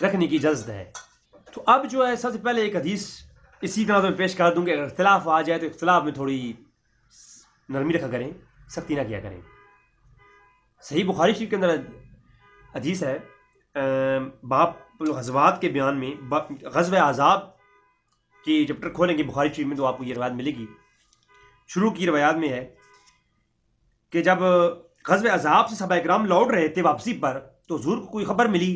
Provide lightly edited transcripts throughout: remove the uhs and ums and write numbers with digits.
رکھنے کی اجازت ہے۔ تو اب جو ہے سب سے پہلے ایک حدیث اسی طرح میں پیش کر دوں کہ اگر اختلاف آ جائے تو اختلاف میں تھوڑی نرمی رکھا کریں، سختی نہ کیا کریں۔ صحیح بخاری شریف کے اندر حدیث ہے، باپ غزوات کے بیان میں غزوہ احزاب کی چیپٹر کھولیں گے بخاری شریف میں تو آپ کو یہ روایت ملے گی۔ شروع کی روایات میں ہے کہ جب غزوہ احزاب سے صحابہ کرام لوٹ رہے تھے واپسی پر تو حضور کو کوئی خبر ملی،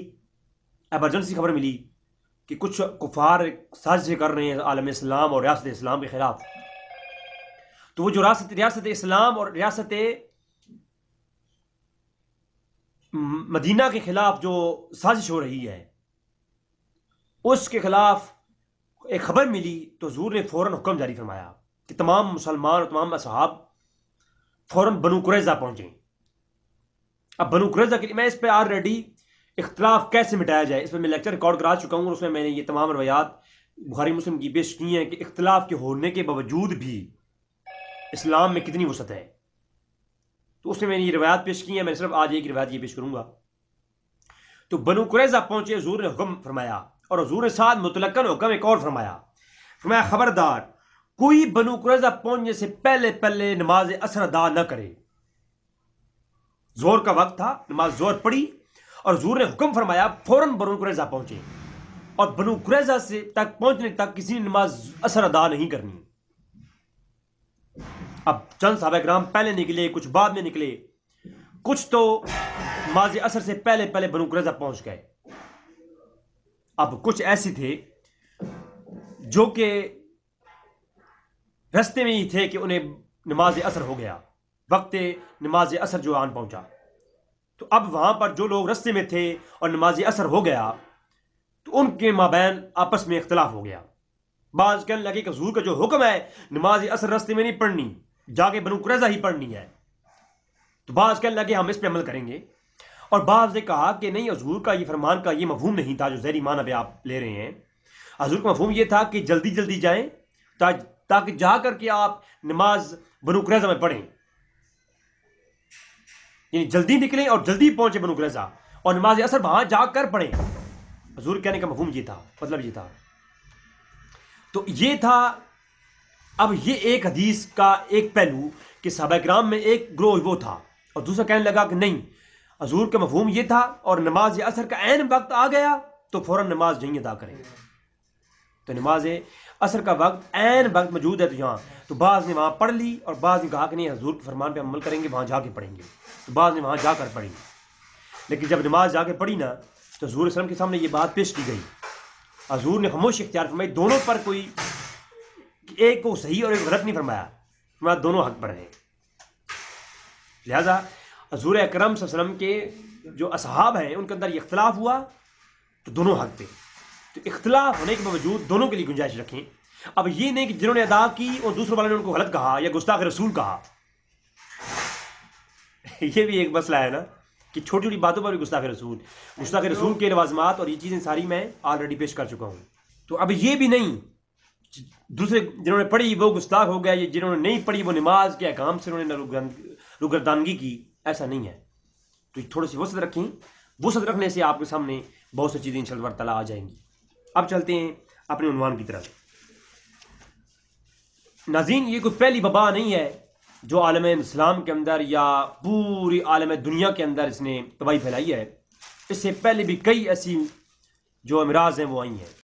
ایمرجنسی خبر ملی کہ کچھ کفار سازشیں کر رہے ہیں عالم اسلام اور ریاست اسلام کے خلاف۔ تو وہ جو ریاست اسلام اور ریاست مدینہ کے خلاف جو سازش ہو رہی ہے اس کے خلاف ایک خبر ملی تو حضور نے فوراً حکم جاری فرمایا کہ تمام مسلمان اور تمام اصحاب فوراً بنو قریظہ پہنچیں۔ اب بنو قریظہ کے لیے میں اس پہ آلریڈی اختلاف کیسے مٹایا جائے اس پہ میں لیکچر ریکارڈ کرا چکا ہوں، اور اس میں نے یہ تمام روایات بخاری مسلم کی پیش کی ہیں کہ اختلاف کے ہونے کے باوجود بھی اسلام میں کتنی وسعت ہے۔ تو اس میں نے یہ روایات پیش کی ہیں، میں صرف آج ایک روایت یہ پیش کروں گا۔ تو بنو قریظہ پہنچے، حضور نے حکم فرمایا، اور حضور نے ساتھ مطلقاً حکم ایک اور فرمایا خبردار کوئی بنو قریظہ پہنچنے سے پہلے نماز عصر ادا نہ کرے۔ زور کا وقت تھا، نماز زور پڑی اور حضور نے حکم فرمایا فوراً بنو قریظہ پہنچے، اور بنو قریظہ سے تک پہنچنے تک کسی نے نماز عصر ادا نہیں کرنی۔ اب چند صحابہ کرام پہلے نکلے، کچھ بعد میں نکلے، کچھ تو نماز عصر سے پہلے بنو قریظہ پہنچ گئے۔ اب کچھ ایسے تھے جو کہ رستے میں ہی تھے کہ انہیں نماز عصر ہو گیا، وقت نماز عصر جو آن پہنچا۔ تو اب وہاں پر جو لوگ رستے میں تھے اور نماز عصر ہو گیا تو ان کے مابین آپس میں اختلاف ہو گیا۔ بعض کہنے لگے کہ حضور کا جو حکم ہے نماز عصر رستے میں نہیں پڑھنی، جا کے بنو قریظہ ہی پڑھنی ہے، تو بعض کہنے لگے ہم اس پہ عمل کریں گے، اور بعض نے کہا کہ نہیں، حضور کا یہ فرمان کا یہ مفہوم نہیں تھا جو ظاہری معنی پہ آپ لے رہے ہیں۔ حضور کا مفہوم یہ تھا کہ جلدی جائیں تاکہ جا کر کے آپ نماز بنو قریظہ میں پڑھیں، یعنی جلدی نکلیں اور جلدی پہنچے بنو قریظہ اور نماز عصر وہاں جا کر پڑھیں۔ حضور کہنے کا مفہوم یہ تھا، مطلب یہ تھا۔ تو یہ تھا۔ اب یہ ایک حدیث کا ایک پہلو کہ صحابہ کرام میں ایک گروہ وہ تھا، اور دوسرا کہنے لگا کہ نہیں، حضور کا مفہوم یہ تھا اور نماز عصر کا عین وقت آ گیا تو فوراً نماز یہیں ادا کریں۔ تو نماز عصر کا وقت عین وقت موجود ہے تو یہاں، تو بعض نے وہاں پڑھ لی اور بعض نے کہا کہ نہیں، حضور کے فرمان پہ عمل کریں گے، وہاں جا کے پڑھیں گے، تو بعض نے وہاں جا کر پڑھی۔ لیکن جب نماز جا کے پڑھی نا تو حضور وسلم کے سامنے یہ بات پیش کی گئی، حضور نے خاموشی اختیار فرمائی، دونوں پر کوئی ایک کو صحیح اور ایک غلط نہیں فرمایا، دونوں حق پر ہیں۔ لہذا حضور اکرم صلی اللہ علیہ وسلم کے جو اصحاب ہیں ان کے اندر یہ اختلاف ہوا تو دونوں حق پہ، تو اختلاف ہونے کے باوجود دونوں کے لیے گنجائش رکھیں۔ اب یہ نہیں کہ جنہوں نے ادا کی اور دوسروں والے نے ان کو غلط کہا یا گستاخ رسول کہا، یہ بھی ایک مسئلہ ہے نا کہ چھوٹی چھوٹی باتوں پر بھی گستاخ رسول کے لوازمات اور یہ چیزیں ساری میں آلریڈی پیش کر چکا ہوں۔ تو اب یہ بھی نہیں دوسرے جنہوں نے پڑھی وہ گستاخ ہو گیا، یا جنہوں نے نہیں پڑھی وہ نماز کے احکام سے انہوں نے روگردانگی کی، ایسا نہیں ہے۔ تو تھوڑی سی وسعت رکھیں، وسعت رکھنے سے آپ کے سامنے بہت سی چیزیں انشاءاللہ تعالیٰ آ جائیں گی۔ اب چلتے ہیں اپنے عنوان کی طرف۔ ناظرین، یہ کوئی پہلی وبا نہیں ہے جو عالم اسلام کے اندر یا پوری عالم دنیا کے اندر اس نے تباہی پھیلائی ہے، اس سے پہلے بھی کئی ایسی جو امراض ہیں وہ آئی ہیں۔